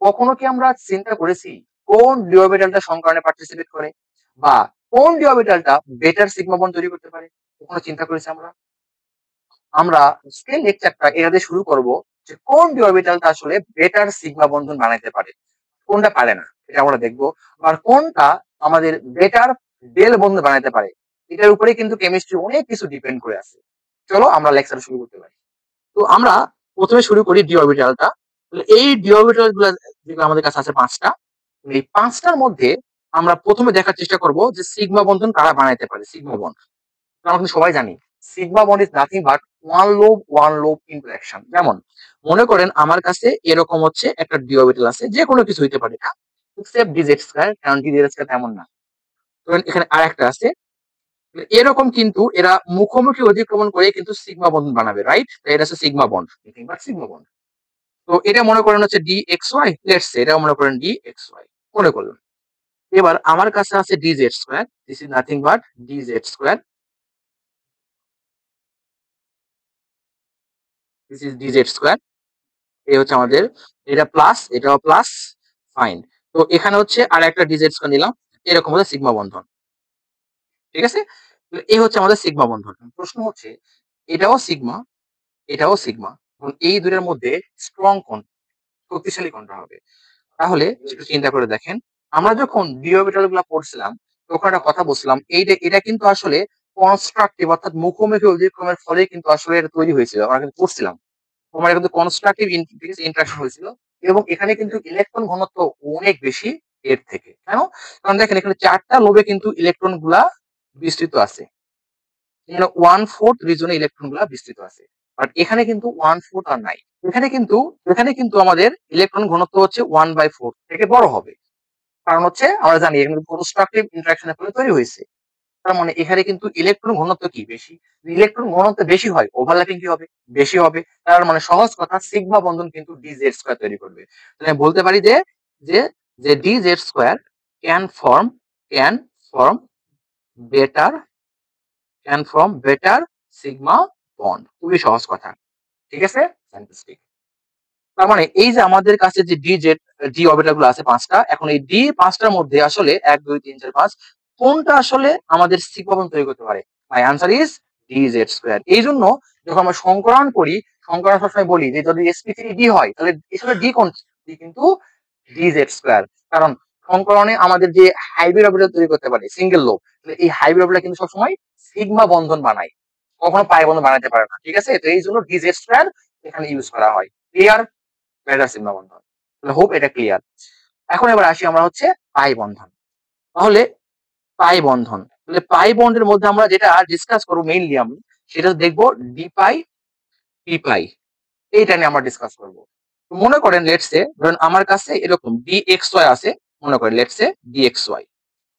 কখনো কি আমরা চিন্তা করেছি কোন ডি অরবিটালটা সংকরণে পার্টিসিপেট করে বা কোন ডি অরবিটালটা বেটার সিগমা বন্ড তৈরি করতে পারে? কখনো চিন্তা করেছি আমরা? আমরা আজকের লেকচারটা এটা দিয়ে শুরু করব যে কোন ডি অরবিটালটা আসলে বেটার সিগমা বন্ধন বানাইতে পারে, কোনটা পারে না এটা আমরা দেখবো, আর কোনটা আমাদের বেটার ডেল বন্ধন বানাইতে পারে। এটার উপরে কিন্তু কেমিস্ট্রি অনেক কিছু ডিপেন্ড করে আছে। চলো আমরা লেকচার শুরু করতে পারি। তো আমরা প্রথমে শুরু করি ডি অরবিটালটা। এই ডি অরবিটাল গুলো যেগুলো আমাদের কাছে আছে পাঁচটা, এই পাঁচটার মধ্যে আমরা প্রথমে দেখার চেষ্টা করব যে সিগমা বন্ধন কারা বানাইতে পারে। সিগমা বন্ড আমরা কিন্তু সবাই জানি sigma bond is nothing but one lobe interaction. যেমন মনে করেন আমার কাছে এরকম হচ্ছে একটা ডি অরবিটাল আছে, যে কোনো কিছু হইতে পারে না এক্সেপ্ট ডি জেড স্কয়ার, কারণ ডি জেড স্কয়ার তেমন না। ধরেন এখানে আরেকটা আছে এরকম, কিন্তু এরা মুখোমুখি অতিক্রমণ করে কিন্তু সিগমা বন্ড বানাবে, রাইট? এটা হচ্ছে sigma bond, but sigma bond. তো এটা মনে করেন হচ্ছে D x y, let's say এটা মনে করেন ডি এক্স ওয়াই মনে করলাম। এবার আমার কাছে আছে D Z square, this is nothing but D Z square, this is D Z square. এই হচ্ছে আমাদের এটা প্লাস, এটাও প্লাস, ফাইন। তো এখানে হচ্ছে আর একটা ডি জেড স্কয়ার নিলাম, এরকম হচ্ছে সিগমা বন্ধন, ঠিক আছে? এই হচ্ছে আমাদের সিগমা বন্ধন। প্রশ্ন হচ্ছে এটাও সিগমা, এটাও সিগমা, এই দুইটার মধ্যে স্ট্রং কোন, শক্তিশালী কোনটা হবে? তাহলে একটু চিন্তা করে দেখেন, আমরা যখন ডি অরবিটাল গুলা পড়ছিলাম তখন একটা কথা বলছিলাম, এইটা এটা কিন্তু আসলে কনস্ট্রাকটিভ, অর্থাৎ মুখোমুখি অতিক্রমের ফলে কিন্তু আসলে এটা তৈরি হয়েছিল, আমরা কিন্তু পড়ছিলাম। তোমার কিন্তু কনস্ট্রাকটিভ ইন্টারাকশন হয়েছিল এবং এখানে কিন্তু ইলেকট্রন ঘনত্ব অনেক বেশি এর থেকে। কেন? কারণ দেখেন এখানে চারটা লোবে কিন্তু ইলেকট্রন গুলা বিস্তৃত আছে, এখানে 1/4 রিজনে ইলেকট্রন গুলা বিস্তৃত আছে, বাট এখানে কিন্তু 1/4 আর নাই। এখানে কিন্তু আমাদের ইলেকট্রন ঘনত্ব হচ্ছে 1/4 থেকে বড় হবে, কারণ হচ্ছে আমরা জানি এখানে কনস্ট্রাকটিভ ইন্টারাকশনের ফলে তৈরি হয়েছে। তার মানে এখানে কিন্তু ইলেকট্রন ঘনত্ব কি বেশি, ইলেকট্রন ঘনত্ব বেশি হয় ওভারল্যাপিং কি হবে, বেশি হবে। তার মানে সহজ কথা সিগমা বন্ধন কিন্তু ডি জেড স্কয়ার তৈরি করবে। তাহলে আমি বলতে পারি যে যে যে D Z square can form better sigma bond. খুবই সহজ কথা, ঠিক আছে? ফ্যান্টাস্টিক। তার মানে এই যে আমাদের কাছে যে ডি অরবিটাল গুলো আছে পাঁচটা, এখন এই ডি পাঁচটার মধ্যে আসলে 1 2 3 4 5 কোনটা আসলে আমাদের সিগমা বন্ড তৈরি করতে পারে? মাই answer is D Z square. এই জন্য যখন আমরা সংকরণ করি, সংকরণ সবসময় বলি যে যদি sp3d হয় তাহলে আসলে ডি কোন, ডি কিন্তু ডি জেড স্কয়ার। কারণ সংকরণে আমাদের যে হাইব্রিড অরবিটাল তৈরি করতে পারে সিঙ্গেল লোব, তাহলে এই হাইব্রিড অরবিটাল কিন্তু সবসময় সিগমা বন্ধন বানায়, কখনো পাই বন্ধন বানাতে পারে না, ঠিক আছে? তো এই জন্য ডি জেড স্কয়ার এখানে ইউজ করা হয়। ক্লিয়ার? বেটার সিগমা বন্ধন। হোপ এটা ক্লিয়ার। এখন এবার আসি আমরা হচ্ছে পাই বন্ধন। তাহলে পাই বন্ধন, তাহলে পাই বন্ডের মধ্যে আমরা যেটা ডিসকাস করবো মেইনলি আমি সেটা দেখবো ডি পাই পি পাই, এইটা নিয়ে আমরা ডিসকাস করবো। তো মনে করেন লেটস সে ধরেন আমার কাছে এরকম ডি এক্স ওয়াই আছে, মনে করেন let's say d x y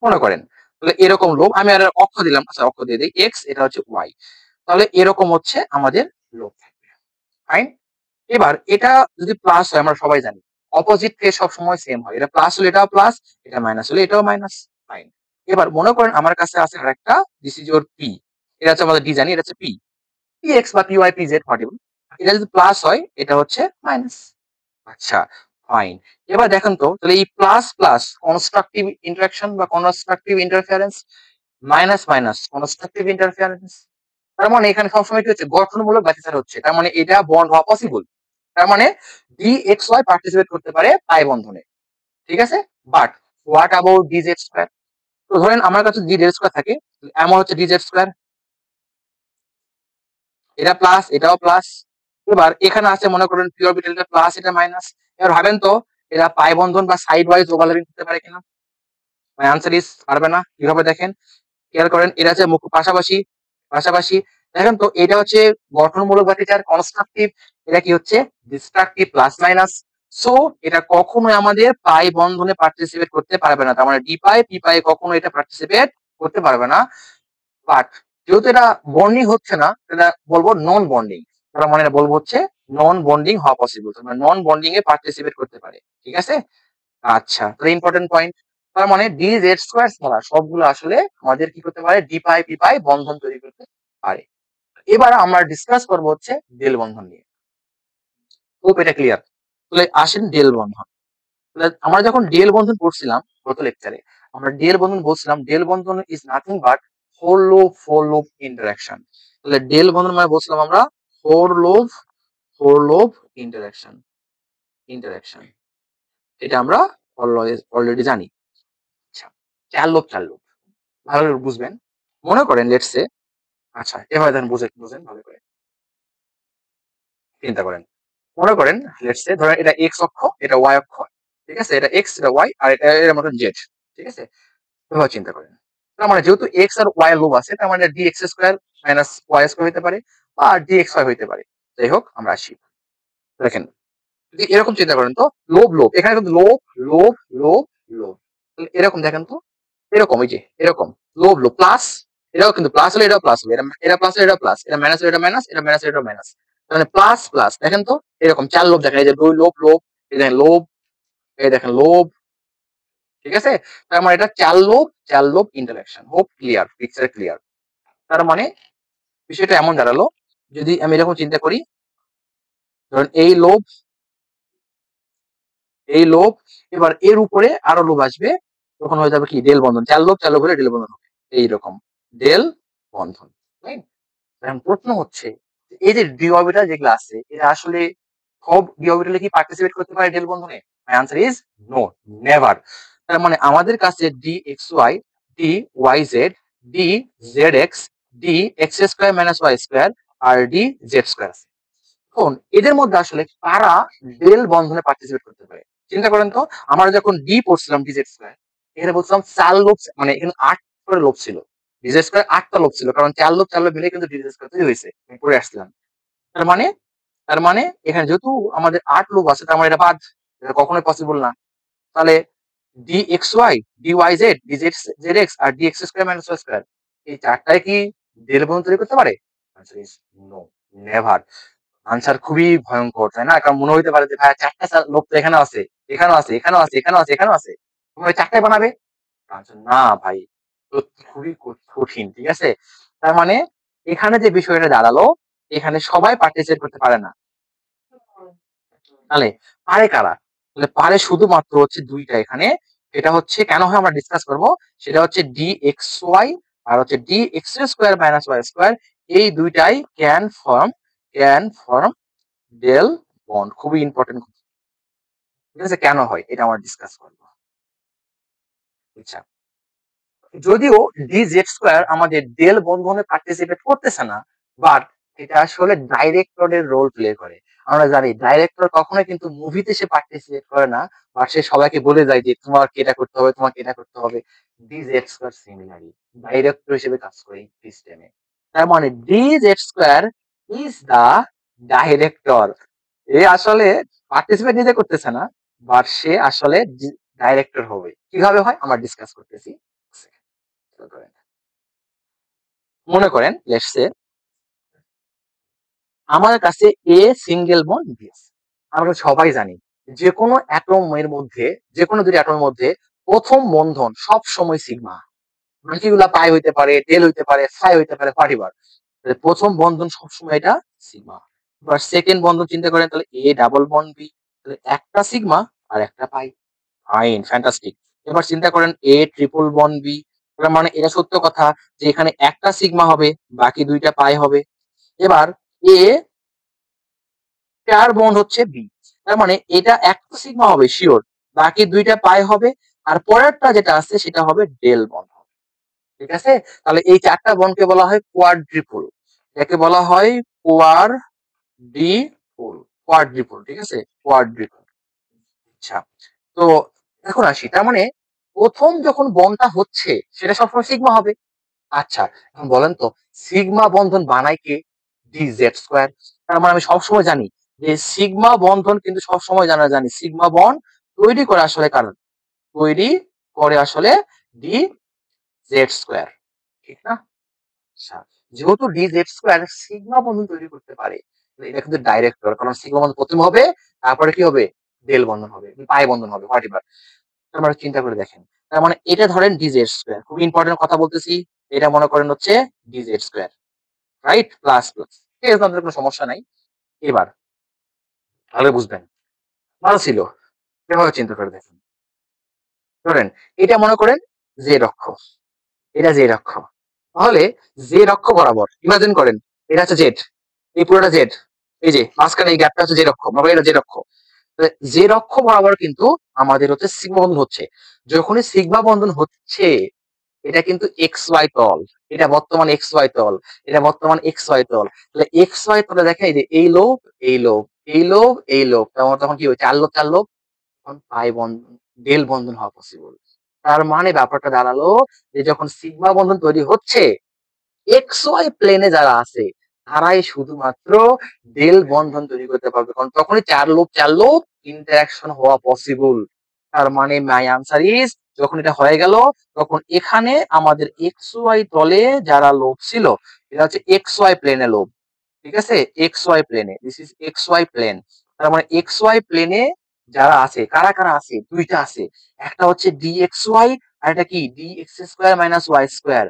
মনে করেন, তাহলে এরকম লোভ আমি আর অক্ষ দিলাম, আচ্ছা অক্ষ দিয়ে দিই এক্স, এটা হচ্ছে ওয়াই, তাহলে এরকম হচ্ছে আমাদের লোভ থাকবে, ফাইন। এবার এটা যদি প্লাস হয় আমরা সবাই জানি অপোজিট ফেজ সব সময় সেম হয়, এটা প্লাস হলে এটাও প্লাস, এটা মাইনাস হলে এটাও মাইনাস, ফাইন। এবার মনে করেন আমার কাছে আছে আরেকটা, দিস ইজ ইওর পি, এটা হচ্ছে আমাদের ডি জানি, এটা হচ্ছে পি, পি এক্স বা p y p z whatever, এটা যদি প্লাস হয় এটা হচ্ছে মাইনাস, আচ্ছা ফাইন। এবার দেখেন তো তাহলে এই প্লাস প্লাস কনস্ট্রাকটিভ ইন্টারাকশন বা constructive interference, minus minus constructive interference, তার মানে এখানে সবসময় কি হচ্ছে গঠনমূলক ব্যতিচার হচ্ছে, তার মানে এটা বন্ড হওয়া পসিবল। তার মানে ডি এক্স ওয়াই পার্টিসিপেট করতে পারে পাই বন্ধনে, ঠিক আছে? But what about D Z square? তো ধরেন আমার কাছে ডি জেড স্কয়ার থাকে, এমন হচ্ছে ডি জেড স্কয়ার, এটা প্লাস এটাও প্লাস। এবার এখানে আছে মনে করেন পি অরবিটালটা প্লাস এটা মাইনাস। এবার ভাবেন তো এরা পাই বন্ধন বা সাইড ওয়াইজ ওভারল্যাপিং করতে পারে কিনা? মাই আনসার ইজ পারবে না। কিভাবে দেখেন, খেয়াল করেন, এটা হচ্ছে মুখ পাশাপাশি পাশাপাশি, দেখেন তো এটা হচ্ছে গঠনমূলক ব্যতিচার কনস্ট্রাকটিভ, এটা কি হচ্ছে ডিস্ট্রাকটিভ প্লাস মাইনাস। সো এটা কখনোই আমাদের পাই বন্ধনে পার্টিসিপেট করতে পারবে না, তার মানে ডি পাই পি পাই কখনো এটা পার্টিসিপেট করতে পারবে না। বাট যেহেতু এটা বন্ডিং হচ্ছে না, এটা বলবো নন বন্ডিং, তার মানে এটা বলবো হচ্ছে নন বন্ডিং হওয়া পসিবল, তার মানে নন বন্ডিং এ পার্টিসিপেট করতে পারে, ঠিক আছে? আচ্ছা, তাহলে ইম্পর্টেন্ট পয়েন্ট। তার মানে ডি জেড স্কোয়ার ছাড়া সবগুলো আসলে আমাদের কি করতে পারে, ডি পাই পি পাই বন্ধন তৈরি করতে পারে। এবার আমরা ডিসকাস করবো হচ্ছে ডেল বন্ধন নিয়ে। খুব এটা ক্লিয়ার। তাহলে আসেন ডেল বন্ধন। আমরা যখন ডিএল বন্ধন পড়ছিলাম গত লেকচারে, আমরা ডিএল বন্ধন বলছিলাম DL Bandhan is nothing but four লোভ ইন্টারাকশন। তাহলে ডিএল বন্ধন মানে বলছিলাম আমরা ফোর লোভ ইন্টারাকশন ইন্টারাকশন এটা আমরা অলরেডি জানি। আচ্ছা, চার লোভ ভালো করে বুঝবেন। মনে করেন লেটস সে, আচ্ছা এভাবে দেখেন, বুঝেন ভালো করে চিন্তা করেন। মনে করেন লেটস সে ধরেন এটা এক্স অক্ষ, এটা ওয়াই অক্ষ, ঠিক আছে, এটা এক্স, এটা ওয়াই, আর এটা এর মতন জেড, ঠিক আছে, এভাবে চিন্তা করেন। তার মানে যেহেতু এক্স আর ওয়াই এর লোভ আছে, তার মানে d x square minus Y square হতে পারে, বা ডি এক্স ওয়াই হতে পারে। যাই হোক, আমরা আসি, দেখেন যদি এরকম চিন্তা করেন তো, লোভ এখানে কিন্তু লোভ লোভ লোভ, এরকম দেখেন তো, এরকম এই যে এরকম লোভ প্লাস, এটাও কিন্তু প্লাস হলে এটাও প্লাস হবে, এটা প্লাস হলে এটা প্লাস, এটা মাইনাস হলে এটা মাইনাস, এটা মাইনাস হলে এটা মাইনাস, মানে প্লাস প্লাস। দেখেন তো এরকম চার লোভ দেখেন, এই যে দুই লোভ, এই দেখেন লোভ, এই দেখেন লোভ, ঠিক আছে। তার মানে এটা চার লোভ interaction. Hope clear, picture clear. তার মানে বিষয়টা এমন দাঁড়ালো, যদি আমি এরকম চিন্তা করি, ধরেন এই লোভ, এবার এর উপরে আরো লোভ আসবে, তখন হয়ে যাবে কি ডেল বন্ধন। চার লোভ হলে ডেল বন্ধন হবে এইরকম, ডেল বন্ধন। এখন প্রশ্ন হচ্ছে, এই যে ডি অরবিটাল যেগুলো আছে, এরা আসলে সব ডি অরবিটালে কি পার্টিসিপেট করতে পারে ডেল বন্ধনে? My answer is no, never. তার মানে আমাদের কাছে D x Y, D Y Z, D Z X, D x square minus Y square, আর ডি জেড স্কোয়ার আছে। এখন এদের মধ্যে আসলে কারা ডেল বন্ধনে পার্টিসিপেট করতে পারে? চিন্তা করেন তো, আমরা যখন ডি পড়ছিলাম ডিজেড স্কোয়ার, এখানে বলছিলাম চার লোভ, মানে এখানে 8 করে লোভ ছিল, ডিজেড স্কোয়ার 8টা লোভ ছিল, কারণ চার লোভ মিলে কিন্তু ডিজেড স্কোয়ার তৈরি হয়েছে, আমি পড়ে আসছিলাম। তার মানে তার মানে এখানে যেহেতু আমাদের 8 লোভ আছে, তার মানে এটা বাদ, এটা কখনোই পসিবল না। তাহলে D x Y, D Y Z, D Z Z X, আর D x square minus Y square, এই চারটায় কি ডেল বন্ধন তৈরি করতে পারে? Answer is no, never. Answer খুবই ভয়ঙ্কর, তাই না? কারণ মনে হইতে পারে যে ভাই চারটা লোক তো এখানে আছে, এখানেও আছে, এখানেও আছে, এখানেও আছে, এখানেও আছে, তুমি চারটায় বানাবে? আনসার না ভাই, তো খুবই কঠিন, ঠিক আছে। তার মানে এখানে যে বিষয়টা দাঁড়ালো, এখানে সবাই পার্টিসিপেট করতে পারে না। তাহলে পারে কারা? তাহলে পারে শুধুমাত্র হচ্ছে দুইটা এখানে। এটা হচ্ছে কেন হয় আমরা ডিসকাস করব। সেটা হচ্ছে ডি এক্স ওয়াই আর হচ্ছে D x square minus Y square, এই দুইটাই ক্যান ফর্ম ডেল বন্ড। খুবই ইম্পর্টেন্ট, ঠিক আছে, কেন হয় এটা আমরা ডিসকাস করবো। আচ্ছা, যদিও ডি জেড স্কোয়ার আমাদের ডেল বন্ধনে পার্টিসিপেট করতেছে না, বাট এটা আসলে ডাইরেক্টরের রোল প্লে করে। আমরা জানি ডাইরেক্টর কখনোই কিন্তু মুভিতে সে পার্টিসিপেট করে না, বাট সে সবাইকে বলে যায় যে তোমাকে এটা করতে হবে, তোমাকে এটা করতে হবে। D Z square similarly director হিসেবে কাজ করে সিস্টেমে। তার মানে D Z square is the director. এ আসলে পার্টিসিপেট নিজে করতেছে না, বাট সে আসলে ডাইরেক্টর হবে। কিভাবে হয় আমরা ডিসকাস করতেছি। মনে করেন লেটস সে আমাদের কাছে এ সিঙ্গেল বন্ড বি আছে। আমরা সবাই জানি যে কোনো অ্যাটমের মধ্যে, যে কোনো দুটি অ্যাটমের মধ্যে প্রথম বন্ধন সব সময় সিগমা, বাকিগুলা পাই হইতে পারে, ডেল হইতে পারে, ফাই হইতে পারে, হোয়াটএভার, প্রথম বন্ধন সবসময় এটা সিগমা। এবার সেকেন্ড বন্ধন চিন্তা করেন, তাহলে এ ডাবল বন্ড বি, তাহলে একটা সিগমা আর একটা পাই। Fine, fantastic. এবার চিন্তা করেন এ ট্রিপল বন্ড বি, তার মানে এটা সত্য কথা যে এখানে একটা সিগমা হবে, বাকি দুইটা পাই হবে। এবার এ চার বন্ড হচ্ছে বি, তার মানে এটা একটা সিগমা হবে শিওর, বাকি দুইটা পাই হবে, আর পরেরটা যেটা আছে সেটা হবে ডেল বন্ড, ঠিক আছে। তাহলে এই চারটা বন্ডকে বলা হয় কোয়াড্রিপল, একে বলা হয় কোয়াড্রিপল, ঠিক আছে, কোয়াড্রিপল। আচ্ছা, তো এখন আসি, তার মানে প্রথম যখন বন্ডটা হচ্ছে সেটা সবসময় সিগমা হবে। আচ্ছা, এখন বলেন তো সিগমা বন্ধন বানায় কে? D Z square. তার মানে আমি সবসময় জানি যে সিগমা বন্ধন কিন্তু সবসময় জানি সিগমা বন্ড তৈরি করে আসলে কারণ তৈরি করে আসলে ডি জেড স্কোয়ার, ঠিক না? আচ্ছা, যেহেতু ডি জেড স্কোয়ার সিগমা বন্ধন তৈরি করতে পারে, এটা কিন্তু ডাইরেক্টর, কারণ সিগমা বন্ধন প্রথম হবে, তারপরে কি হবে? ডেল বন্ধন হবে, পাই বন্ধন হবে, হোয়াট এভার। আপনারা চিন্তা করে দেখেন, তার মানে এটা ধরেন ডি জেড স্কোয়ার, খুব ইম্পর্টেন্ট কথা বলতেছি, এটা মনে করেন হচ্ছে D Z square, right, plus plus, ঠিক আছে, আপনাদের কোনো সমস্যা নাই। এবার তাহলে বুঝবেন, ভালো ছিল। এভাবে চিন্তা করে দেখেন। ধরেন এটা মনে করেন জেড অক্ষ, এটা জেড অক্ষ। তাহলে জেড অক্ষ বরাবর ইমাজিন করেন এটা হচ্ছে জেড, এই পুরোটা জেড, এই যে মাঝখানে এই গ্যাপটা হচ্ছে জেড অক্ষ, মানে এটা জেড অক্ষ। জেড অক্ষ বরাবর কিন্তু আমাদের হচ্ছে সিগমা বন্ধন হচ্ছে। যখনই সিগমা বন্ধন হচ্ছে এটা কিন্তু এক্স ওয়াই তল, এটা বর্তমান এক্স ওয়াই তল, এটা বর্তমান এক্স ওয়াই তল। তাহলে এক্স ওয়াই তলে দেখা এই যে এই লোব এই লোব এই লোব এই লোব, তখন কি হয় চার লোব চার লোব, তখন পাই বন্ধন ডেল বন্ধন হওয়া পসিবল। তার মানে ব্যাপারটা দাঁড়ালো যে যখন সিগমা বন্ধন তৈরি হচ্ছে এক্স ওয়াই প্লেনে যারা আছে তারাই শুধুমাত্র ডেল বন্ধন তৈরি করতে পারবে, কারণ তখনই চার লোব ইন্টারাকশন হওয়া পসিবল। তার মানে মাই আনসার ইজ, যখন এটা হয়ে গেল তখন এখানে আমাদের এক্স ওয়াই তলে যারা লোব ছিল এটা হচ্ছে এক্স ওয়াই প্লেনে লোব, ঠিক আছে, এক্স ওয়াই প্লেনে, this is x y plane. তার মানে এক্স ওয়াই প্লেনে যারা আছে কারা কারা আছে, দুইটা আছে, একটা হচ্ছে ডি এক্স ওয়াই আর এটা কি d x square minus Y square,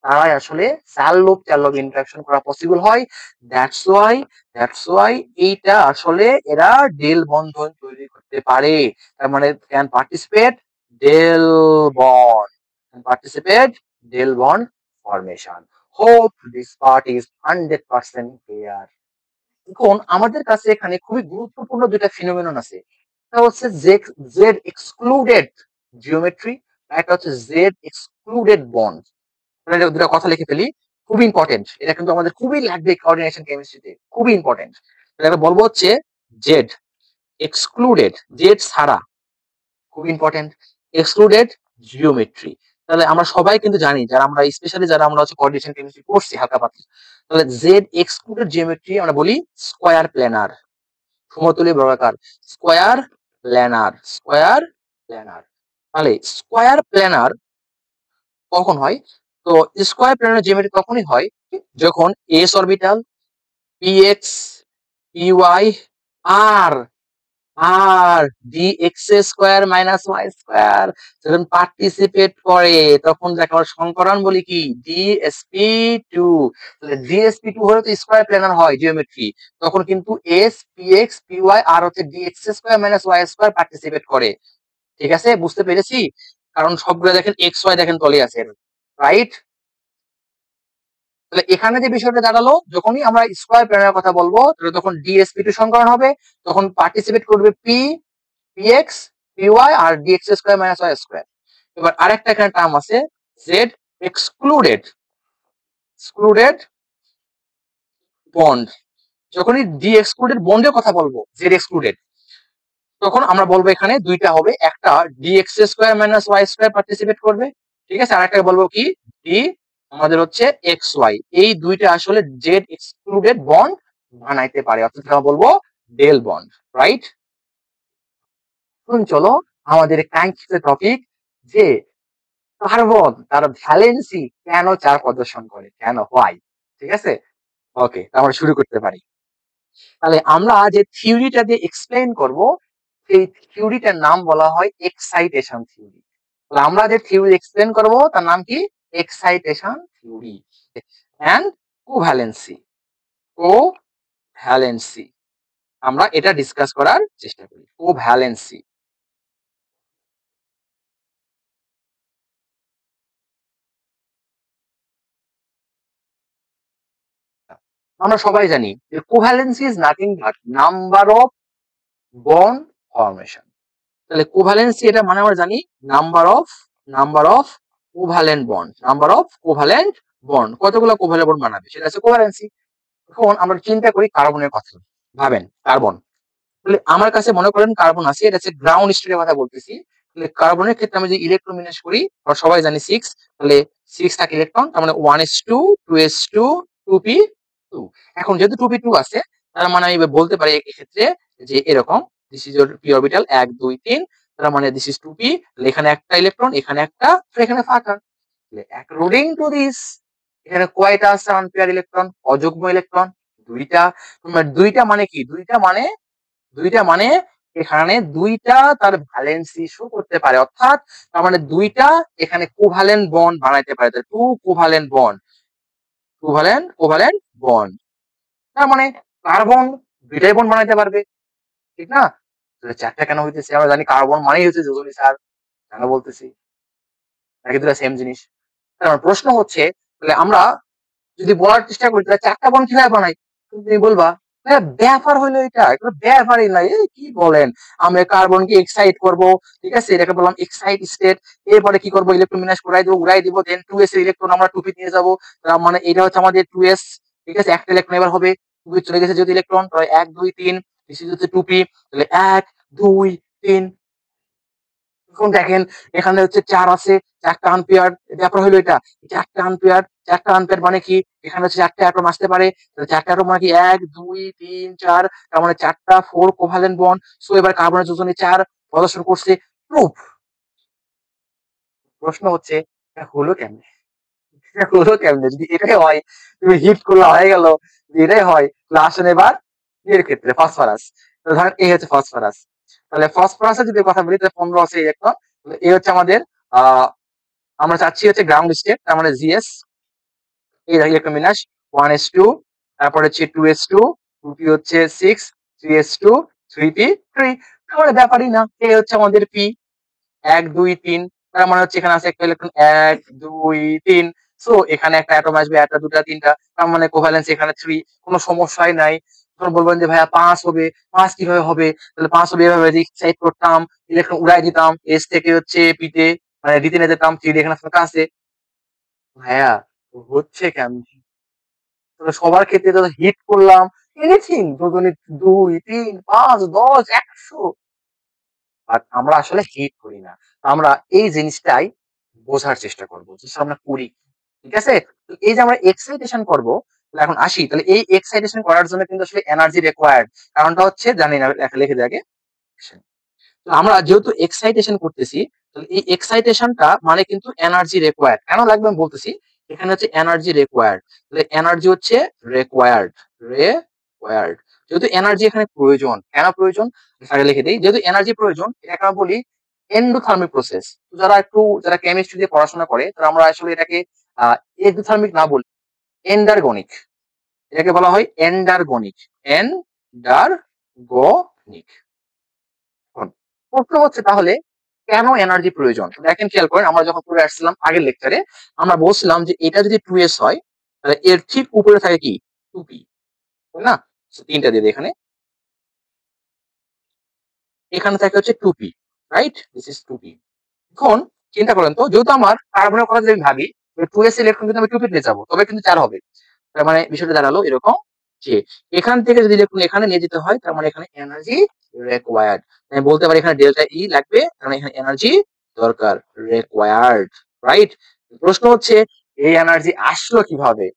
তারাই আসলে চার লোব ইন্টারাকশন করা পসিবল হয়। দ্যাটস ওয়াই এইটা আসলে এরা ডেল বন্ধন তৈরি করতে পারে। তার মানে can participate del bond, participate del bond formation. Hope this part is 100% clear. এখন আমাদের কাছে এখানে খুবই গুরুত্বপূর্ণ দুইটা ফিনোমেনন আছে, একটা হচ্ছে জেড এক্সক্লুডেড জিওমেট্রি, একটা হচ্ছে জেড এক্সক্লুডেড বন্ড। দুটো কথা লিখে ফেলি, খুবই ইম্পর্টেন্ট, এটা কিন্তু আমাদের খুবই লাগবে কোঅর্ডিনেশন কেমিস্ট্রিতে, খুবই ইম্পর্টেন্ট। এটা বলবো হচ্ছে জেড এক্সক্লুডেড, জেড ছাড়া, খুব ইম্পর্টেন্ট, এক্সক্লুডেড জিওমেট্রি। তাহলে আমরা সবাই কিন্তু জানি যারা আমরা স্পেশালি যারা আমরা হচ্ছে কোঅর্ডিনেশন কেমিস্ট্রি পড়ছি হালকা পাতলা, তাহলে জেড এক্সক্লুডেড জিওমেট্রি আমরা বলি স্কয়ার প্ল্যানার, সমতুল্য বর্গাকার, স্কয়ার প্ল্যানার, স্কয়ার প্ল্যানার। তাহলে স্কয়ার প্ল্যানার কখন হয়? তো স্কয়ার প্ল্যানার জিওমেট্রি তখনই হয় যখন এস অরবিটাল, পিএক্স, পিওয়াই আর আর D x square minus Y square যখন পার্টিসিপেট করে তখন যাকে আমরা সংকরণ বলি কি ডিএসপি টু। ডিএসপি টু হলে তো স্কোয়ার প্ল্যানার হয় জিওমেট্রি, তখন কিন্তু S P X P Y আর হচ্ছে D x square minus Y square participate করে। ঠিক আছে, বুঝতে পেরেছি? কারণ সবগুলো দেখেন এক্স ওয়াই দেখেন তলে আছে, রাইট? তাহলে এখানে যে বিষয়টা দাঁড়ালো যখনই আমরা স্কোয়ার প্ল্যানের কথা বলবো তখন ডিএসপি টু সংকরণ হবে, তখন পার্টিসিপেট করবে পি px py আর dx square minus y square. এবার আরেকটা এখানে টার্ম আছে z এক্সক্লুডেড, এক্সক্লুডেড বন্ড। যখনই ডি এক্সক্লুডেড বন্ডের কথা বলবো z এক্সক্লুডেড, তখন আমরা বলবো এখানে দুইটা হবে, একটা dx square minus y square participate করবে, ঠিক আছে, আরেকটা বলবো কি ডি আমাদের হচ্ছে এক্স ওয়াই, এই দুইটা আসলে জেড এক্সক্লুডেড বন্ড বানাইতে পারে, অর্থাৎ আমরা বলবো ডেল বন্ড, রাইট? এখন চলো আমাদের কাঙ্ক্ষিত টপিক যে কার্বন তার ভ্যালেন্সি কেন চার প্রদর্শন করে, কেন হোয়াই, ঠিক আছে? ওকে, আমরা শুরু করতে পারি। তাহলে আমরা যে থিওরিটা দিয়ে এক্সপ্লেইন করব সেই থিওরিটার নাম বলা হয় এক্সাইটেশন থিওরি। তাহলে আমরা যে থিওরি এক্সপ্লেইন করব তার নাম কি? Excitation theory and covalency, covalency আমরা এটা ডিসকাস করার চেষ্টা করি, কোভ্যালেন্সি। আমরা সবাই জানি যে covalency is nothing but number of bond formation. তাহলে কোভ্যালেন্সি এটা মানে আমরা জানি number of covalent bond, number of covalent bond, কতগুলো কোভ্যালেন্ট বন্ড বানাবে সেটা হচ্ছে কোভ্যালেন্সি। এখন আমরা চিন্তা করি কার্বনের কথা, ভাবেন কার্বন, তাহলে আমার কাছে মনে করেন কার্বন আছে, এটা হচ্ছে গ্রাউন্ড স্টেটের কথা বলতেছি। তাহলে কার্বনের ক্ষেত্রে আমি যে ইলেকট্রন বিন্যাস করি আমরা সবাই জানি 6, তাহলে 6 থাকে ইলেকট্রন, তার মানে 1s2 2s2 2p2। এখন যেহেতু 2p2 আছে তার মানে আমি বলতে পারি এই ক্ষেত্রে যে এরকম this is your P orbital 1 2 3, তার মানে দিস ইজ 2p, তাহলে এখানে একটা ইলেকট্রন এখানে একটা, এখানে ফাঁকা। তাহলে অ্যাকর্ডিং টু দিস এখানে কয়টা আছে আনপেয়ার ইলেকট্রন, অযুগ্ম ইলেকট্রন দুইটা। দুইটা মানে কি, দুইটা মানে এখানে দুইটা তার ভ্যালেন্সি শো করতে পারে, অর্থাৎ তার মানে দুইটা এখানে কোভ্যালেন্ট বন্ড বানাইতে পারে, two covalent bond, covalent bond. তার মানে কার্বন দুইটাই বন্ড বানাইতে পারবে, ঠিক না? চারটা কেন হইতেছে? আমরা জানি কার্বন মানেই হচ্ছে যোজনী স্যার, কেন বলতেছি? নাকি দুটা সেম জিনিস? কারণ প্রশ্ন হচ্ছে, তাহলে আমরা যদি বলার চেষ্টা করি তাহলে চারটা বন্ড কিভাবে বানাই? তুমি বলবা ব্যাপার হইলো এটা, এটা ব্যাপারই নাই, এই কি বলেন, আমরা কার্বনকে এক্সাইট করব, ঠিক আছে, এটাকে বললাম এক্সাইট স্টেট, এরপরে কি করবো, ইলেকট্রন বিন্যাস উড়াই দিব, দেন 2s এর ইলেকট্রন আমরা টুপি নিয়ে যাবো, তার মানে এটা হচ্ছে আমাদের 2s, ঠিক আছে, একটা ইলেকট্রন এবার হবে, টুপি চলে গেছে যেহেতু ইলেকট্রন, তাহলে 1 2 3, দিস ইজ হচ্ছে টুপি, তাহলে 1 2 3। এখন দেখেন এখানে হচ্ছে 4 আছে, 4টা আনপেয়ার, ব্যাপার হলো এটা, 4টা আনপেয়ার, 4টা আনপেয়ার মানে কি, এখানে হচ্ছে 4টা অ্যাটম আসতে পারে, তাহলে 4টা অ্যাটম মানে কি 1 2 3 4, তার মানে 4টা 4 কোভালেন্ট বন্ড। সো এবার কার্বনের যোজনী 4 প্রদর্শন করছে, প্রুফ। প্রশ্ন হচ্ছে এটা হলো কেমনে, এটা হলো কেমনে? যদি এটাই হয়, তুমি হিট করলে হয়ে গেল, যদি এটাই হয় তাহলে আসেন এবার এর ক্ষেত্রে ফসফরাস। ধরেন এই হচ্ছে ফসফরাস, তাহলে ফসফরাসের যদি কথা বলি তাহলে 15 আছে ইলেকট্রন, এই হচ্ছে আমাদের আহ আমরা চাচ্ছি হচ্ছে গ্রাউন্ড স্টেট, তার মানে জিএস, এই ইলেকট্রন বিন্যাস 1s2, তারপরে হচ্ছে 2s2, 2p হচ্ছে 6, 3s2, 3p 3, তাহলে ব্যাপারই না, এই হচ্ছে আমাদের পি 1 2 3, তার মানে হচ্ছে এখানে আছে একটা ইলেকট্রন 1 2 3, সো এখানে একটা অ্যাটম আসবে, একটা দুটা তিনটা, তার মানে কোভ্যালেন্স এখানে 3, কোনো সমস্যাই নাই। তখন বলবেন যে ভাইয়া 5 হবে, 5 কিভাবে হবে? তাহলে 5 হবে এভাবে, এক্সাইট করতাম, ইলেকট্রন উড়াই দিতাম, এস থেকে হচ্ছে পিতে, মানে ডিতে নিয়ে যেতাম, 3 এখানে ফাঁকা আছে। ভাইয়া হচ্ছে কেমন? তাহলে সবার ক্ষেত্রে তো হিট করলাম, এনিথিং যোজনী 2 3 5 10 100, বাট আমরা আসলে হিট করি না। আমরা এই জিনিসটাই বোঝার চেষ্টা করবো যে আমরা করি, ঠিক আছে? তো এই যে আমরা এক্সাইটেশন করব, তাহলে এখন আসি, তাহলে এই এক্সাইটেশন করার জন্য কিন্তু আসলে এনার্জি রিকোয়ার্ড, কারণটা হচ্ছে জানি না, লিখে দিয়ে আগে। তো আমরা যেহেতু এক্সাইটেশন করতেছি, তাহলে এই এক্সাইটেশনটা মানে কিন্তু এনার্জি রিকোয়ার্ড, কেন লাগবে আমি বলতেছি। এখানে হচ্ছে এনার্জি রিকোয়ার্ড, তাহলে এনার্জি হচ্ছে রিকোয়ার্ড, রিকোয়ার্ড, যেহেতু এনার্জি এখানে প্রয়োজন, কেন প্রয়োজন আগে লিখে দিই, যেহেতু এনার্জি প্রয়োজন, এটাকে আমরা বলি এন্ডোথার্মিক প্রসেস। যারা কেমিস্ট্রি দিয়ে পড়াশোনা করে তারা আমরা আসলে এটাকে এক্সোথার্মিক না বলি, এন্ডারগনিক, এটাকে বলা হয় এন্ডারগনিক, এন্ডারগনিক। প্রশ্ন হচ্ছে তাহলে কেন এনার্জি প্রয়োজন? দেখেন খেয়াল করেন, আমরা যখন পড়ে আসছিলাম আগের লেকচারে, আমরা বলছিলাম যে এটা যদি 2s হয় তাহলে এর ঠিক উপরে থাকে কি 2p, তাই না? তিনটা দিয়ে এখানে, এখানে থাকে হচ্ছে 2p, right, this is 2p। এখন চিন্তা করেন তো, যেহেতু আমার কার্বনের কথা যদি আমি ভাবি, 2s ইলেকট্রন কিন্তু আমি 2p তে যাবো, তবে কিন্তু 4 হবে, তার মানে বিষয়টা দাঁড়ালো এরকম যে এখান থেকে যদি ইলেকট্রন এখানে নিয়ে যেতে হয়, তার মানে এখানে এনার্জি রিকোয়ার্ড, আমি বলতে পারি এখানে ডেল্টা ই লাগবে, কারণ এখানে এনার্জি দরকার, রিকোয়ার্ড, রাইট। প্রশ্ন হচ্ছে এই এনার্জি আসলো কিভাবে?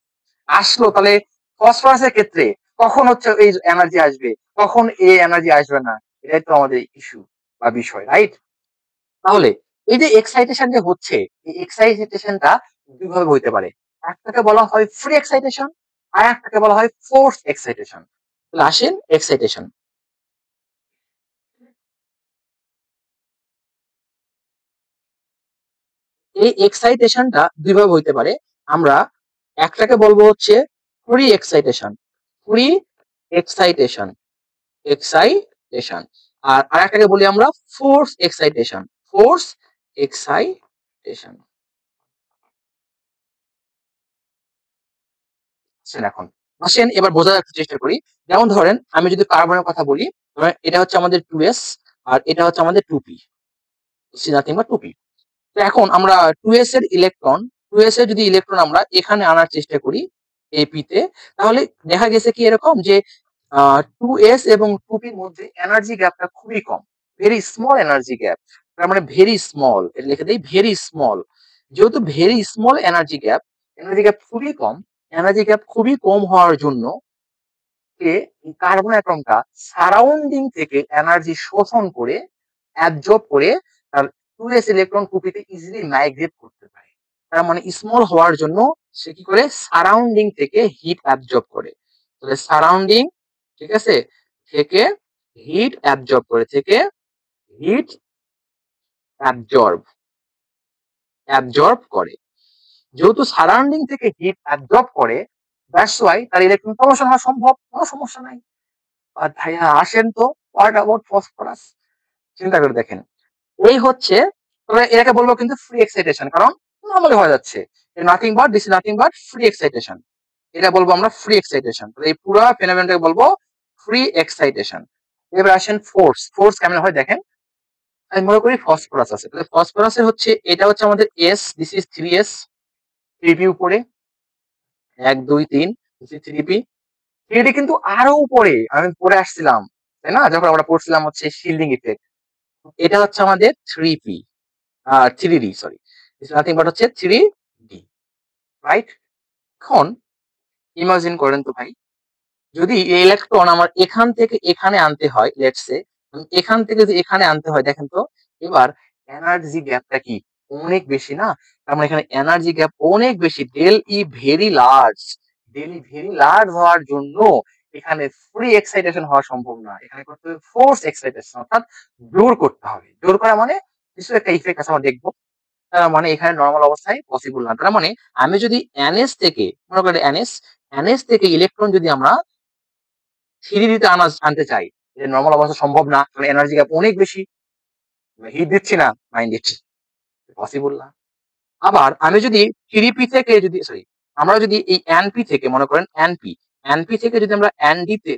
আসলো, তাহলে ফসফরাসের ক্ষেত্রে কখন হচ্ছে এই এনার্জি আসবে, কখন এই এনার্জি আসবে না, এটাই তো আমাদের ইস্যু বা বিষয়, রাইট। তাহলে এই যে এক্সাইটেশন যে হচ্ছে, এই এক্সাইটেশনটা দুই ভাবে হইতে পারে, একটাকে বলা হয় ফ্রি এক্সাইটেশন, আর একটাকে বলা হয় ফোর্স এক্সাইটেশন। তাহলে আসেন এক্সাইটেশন, এই এক্সাইটেশনটা দুই ভাবে হইতে পারে, আমরা একটাকে বলবো হচ্ছে free excitation, free excitation, excitation, আর আরেকটাকে বলি আমরা ফোর্স এক্সাইটেশন, ফোর্স এক্সাইটেশন। এখন আসেন এবার বোঝার একটা চেষ্টা করি, যেমন ধরেন আমি যদি কার্বনের কথা বলি, ধরেন এটা হচ্ছে আমাদের 2s আর এটা হচ্ছে আমাদের 2p, নাথিং বা 2p। তো এখন আমরা 2s এর ইলেকট্রন, 2s এর যদি ইলেকট্রন আমরা এখানে আনার চেষ্টা করি ap তে, তাহলে দেখা গেছে কি এরকম যে 2s এবং 2p এর মধ্যে এনার্জি গ্যাপটা খুবই কম, ভেরি স্মল এনার্জি গ্যাপ, তার মানে ভেরি স্মল, এটা লিখে দেই ভেরি স্মল। যেহেতু ভেরি স্মল এনার্জি গ্যাপ খুবই কম, এনার্জি গ্যাপ খুবই কম হওয়ার জন্য কার্বন অ্যাটমটা সারাউন্ডিং থেকে এনার্জি শোষণ করে, অ্যাবজর্ব করে, তার 2s ইলেকট্রন 2p তে ইজিলি মাইগ্রেট করতে পারে। তার মানে স্মল হওয়ার জন্য সে কি করে, সারাউন্ডিং থেকে হিট অ্যাবজর্ব করে, তাহলে সারাউন্ডিং, ঠিক আছে, থেকে হিট অ্যাবজর্ব করে, থেকে হিট অ্যাবজর্ব, অ্যাবজর্ব করে, যেহেতু সারাউন্ডিং থেকে হিট অ্যাবজর্ব করে, দ্যাটস ওয়াই তার ইলেকট্রন প্রমোশন হওয়া সম্ভব, কোনো সমস্যা নাই। আর ভাইয়া আসেন তো, হোয়াট অ্যাবাউট ফসফরাস? চিন্তা করে দেখেন, এই হচ্ছে, তবে এটাকে বলবো কিন্তু ফ্রি এক্সাইটেশন, কারণ নর্মালি হয়ে যাচ্ছে, nothing but this is nothing but free excitation. এটা বলবো আমরা ফ্রি এক্সাইটেশন, এই পুরো ফেনোমেননটাকে বলবো ফ্রি এক্সাইটেশন। এবার আসেন ফোর্স। ফোর্স কেমন হয় দেখেন, আমি মনে করি ফসফরাস আছে, তাহলে ফসফরাসের হচ্ছে, এটা হচ্ছে আমাদের S, this is 3s, 3p উপরে, 1 2 3, দিস ইজ 3p। 3d কিন্তু আরো উপরে, আমি পড়ে আসছিলাম তাই না, যখন আমরা পড়ছিলাম হচ্ছে শিল্ডিং ইফেক্ট, এটা হচ্ছে আমাদের 3p, 3d, sorry, nothing but হচ্ছে 3d, রাইট? এখন ইমাজিন করেন তো ভাই, যদি এই ইলেকট্রন আমার এখান থেকে এখানে আনতে হয়, লেটস সে এখান থেকে যদি এখানে আনতে হয়, দেখেন তো এবার এনার্জি গ্যাপটা কি অনেক বেশি না, তার মানে এখানে এনার্জি গ্যাপ অনেক বেশি, ডেল ই ভেরি লার্জ, ডেল ই ভেরি লার্জ হওয়ার জন্য এখানে ফ্রি এক্সাইটেশন হওয়া সম্ভব না, এখানে করতে হবে ফোর্স এক্সাইটেশন, অর্থাৎ জোর করতে হবে। জোর করা মানে কিছু একটা ইফেক্ট আছে আমরা দেখবো, তার মানে এখানে নর্মাল অবস্থায় পসিবল না। তার মানে আমি যদি এনএস থেকে, মনে করি এনএস, এনএস থেকে ইলেকট্রন যদি আমরা থ্রি দিতে আনতে চাই, এটা নর্মাল অবস্থা সম্ভব না, কারণ এনার্জি গ্যাপ অনেক বেশি, হিট দিচ্ছি না, মাইন্ড ইট, পসিবল না। আবার আমি যদি থ্রি থেকে যদি, সরি, আমরা যদি এই এনপি থেকে, মনে করেন এনপি, এনপি থেকে যদি আমরা এনডিতে,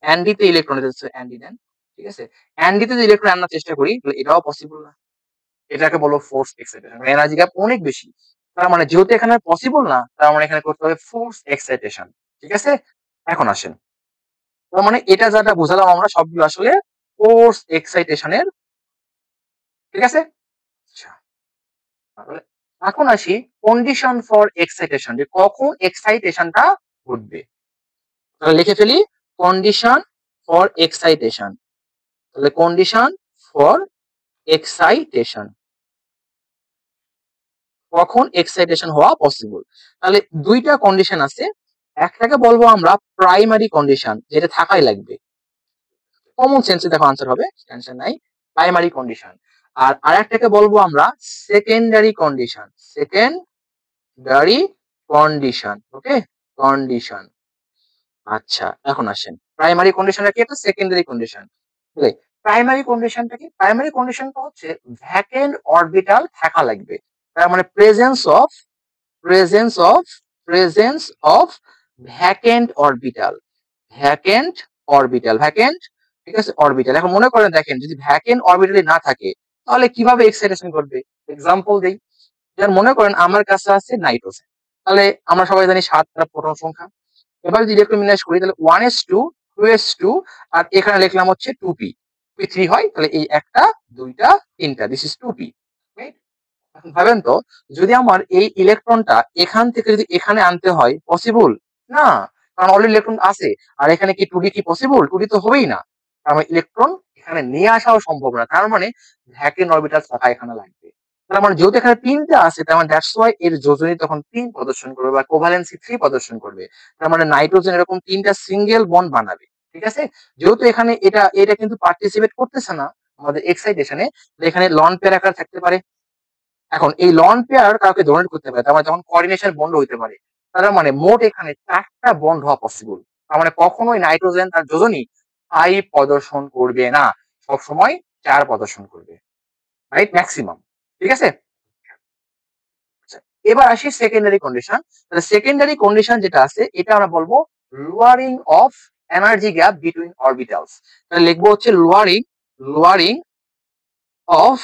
এনডিতে ইলেকট্রন, এনডি দেন, ঠিক আছে, এনডিতে যদি ইলেকট্রন আনার চেষ্টা করি, তাহলে এটাও পসিবল না, এটাকে বলো ফোর্স এক্সাইটেশন, এনার্জি গ্যাপ অনেক বেশি। তার মানে যেহেতু এখানে পসিবল না, তার মানে এখানে করতে হবে ফোর্স এক্সাইটেশন, ঠিক আছে? এখন আসেন, তার মানে এটা যেটা বোঝালাম আমরা সবগুলো আসলে ফোর্স এক্সাইটেশনের, ঠিক আছে? আচ্ছা, তাহলে এখন আসি কন্ডিশন ফর এক্সাইটেশন, যে কখন এক্সাইটেশনটা ঘটবে। তাহলে লিখে ফেলি কন্ডিশন ফর এক্সাইটেশন, তাহলে কন্ডিশন ফর এক্সাইটেশন, কখন এক্সাইটেশন হওয়া পসিবল। তাহলে দুইটা কন্ডিশন আছে, একটাকে বলবো আমরা প্রাইমারি কন্ডিশন, যেটা থাকাই লাগবে, কমন সেন্সে দেখো আনসার হবে, টেনশন নাই, প্রাইমারি কন্ডিশন। আর আরেকটাকে বলবো আমরা সেকেন্ডারি কন্ডিশন, সেকেন্ডারি কন্ডিশন, ওকে, কন্ডিশন। আচ্ছা, এখন আসেন প্রাইমারি কন্ডিশনটা কি, একটা সেকেন্ডারি কন্ডিশন। প্রাইমারি কন্ডিশনটা কি? প্রাইমারি কন্ডিশনটা হচ্ছে ভ্যাকেন্ট অরবিটাল থাকা লাগবে, তার মানে presence of, presence of, presence of vacant orbital, vacant orbital, vacant, ঠিক আছে, অরবিটাল। এখন মনে করেন দেখেন, যদি ভ্যাকেন্ট অরবিটাল না থাকে, তাহলে কিভাবে এক্সাইটেশন করবে? এক্সাম্পল দেই, যেমন মনে করেন আমার কাছে আছে নাইট্রোজেন, তাহলে আমরা সবাই জানি 7টা প্রোটন সংখ্যা, এবার যদি ইলেকট্রন বিন্যাস করি, তাহলে 1s2, 2s2, আর এখানে লিখলাম হচ্ছে 2p, 3 হয়, তাহলে এই একটা, দুইটা, তিনটা, দিস ইজ 2p। এখন ভাবেন তো, যদি আমার এই ইলেকট্রনটা এখান থেকে যদি এখানে আনতে হয়, পসিবল না, কারণ অলরেডি ইলেকট্রন আছে, আর এখানে কি 2d কি পসিবল? 2d তো হবেই না, তার মানে ইলেকট্রন এখানে নিয়ে আসাও সম্ভব না, তার মানে ভ্যাকেন্ট অরবিটাল থাকা এখানে লাগবে। তার মানে যেহেতু এখানে 3টা আছে, তার মানে দ্যাটস ওয়াই এর যোজনী তখন 3 প্রদর্শন করবে, বা কোভালেন্সি 3 প্রদর্শন করবে, তার মানে নাইট্রোজেন এরকম 3টা সিঙ্গেল বন্ড বানাবে, ঠিক আছে? যেহেতু এখানে এটা এটা কিন্তু পার্টিসিপেট করতেছে না আমাদের এক্সাইটেশনে, এখানে লন পেয়ার আকার থাকতে পারে। এখন এই লন পেয়ার কাউকে ডোনেট করতে পারে, তার মানে তখন কোঅর্ডিনেশন বন্ড হইতে পারে, তার মানে মোট এখানে 4টা বন্ড হওয়া পসিবল। তার মানে কখনোই নাইট্রোজেন তার যোজনী 5 প্রদর্শন করবে না, সব সময় 4 প্রদর্শন করবে, রাইট, ম্যাক্সিমাম, ঠিক আছে? আচ্ছা, এবার আসি সেকেন্ডারি কন্ডিশন। তাহলে সেকেন্ডারি কন্ডিশন যেটা আছে, এটা আমরা বলবো lowering of energy gap between orbitals. তাহলে লিখবো হচ্ছে lowering, lowering of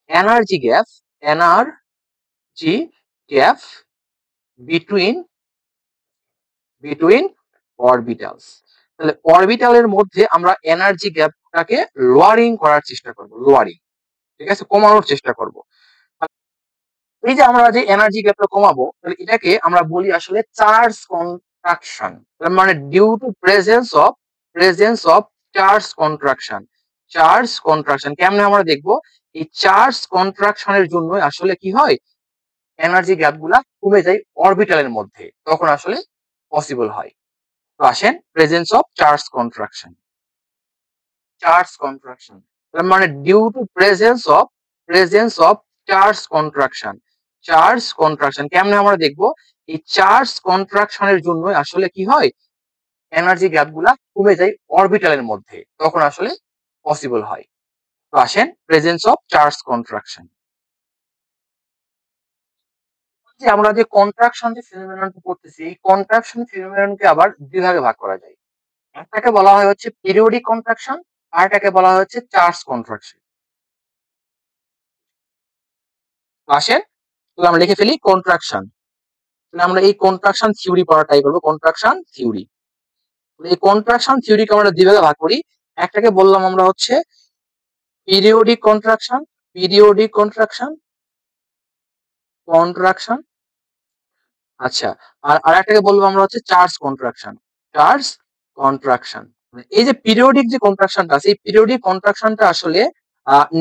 energy gap, energy gap between, between orbitals. তাহলে অরবিটালের মধ্যে আমরা এনার্জি গ্যাপটাকে লোয়ারিং করার চেষ্টা করব, লোয়ারিং, ঠিক আছে, কমানোর চেষ্টা করব। এই যে আমরা যে এনার্জি গ্যাপটা কমাবো, তাহলে এটাকে আমরা বলি আসলে চার্জ কন্ট্রাকশন, মানে due to presence of, presence of charge contraction, charge contraction কেমনে আমরা দেখবো, এই চার্জ কন্ট্রাকশনের জন্য আসলে কি হয়, এনার্জি গ্যাপ গুলা কমে যায় অরবিটালের মধ্যে, তখন আসলে পসিবল হয়। তো আসেন presence of charge contraction, charge contraction, মানে due to presence of, presence of charge contraction, charge contraction কেমনে আমরা দেখবো, এই চার্জ কন্ট্রাকশনের জন্য আসলে কি হয়, এনার্জি গ্যাপ গুলা কমে যায় অরবিটালের মধ্যে, তখন আসলে পসিবল হয়। তো আসেন প্রেজেন্স অফ চার্জ কন্ট্রাকশন। যে আমরা যে কন্ট্রাকশন যে ফিনোমেননটা পড়তেছি, এই কন্ট্রাকশন ফিনোমেননকে আবার দুই ভাগে ভাগ করা যায়। একটাকে বলা হয় হচ্ছে পিরিয়ডিক কন্ট্রাকশন, আর এটাকে বলা হয় হচ্ছে চার্জ কন্ট্রাকশন। আসেন তাহলে আমরা লিখে ফেলি কন্ট্রাকশন। তাহলে আমরা এই কন্ট্রাকশন থিওরি পড়া ট্রাই করবো, কন্ট্রাকশন থিওরি। এই কন্ট্রাকশন থিওরিকে আমরা দুই ভাগে ভাগ করি। একটাকে বললাম আমরা হচ্ছে periodic contraction, periodic contraction, contraction. আচ্ছা, আর আরেকটাকে বলবো আমরা হচ্ছে চার্জ কন্ট্রাকশন, চার্জ কন্ট্রাকশন। এই যে পিরিয়ডিক যে কন্ট্রাকশনটা আছে, এই পিরিয়ডিক কন্ট্রাকশনটা আসলে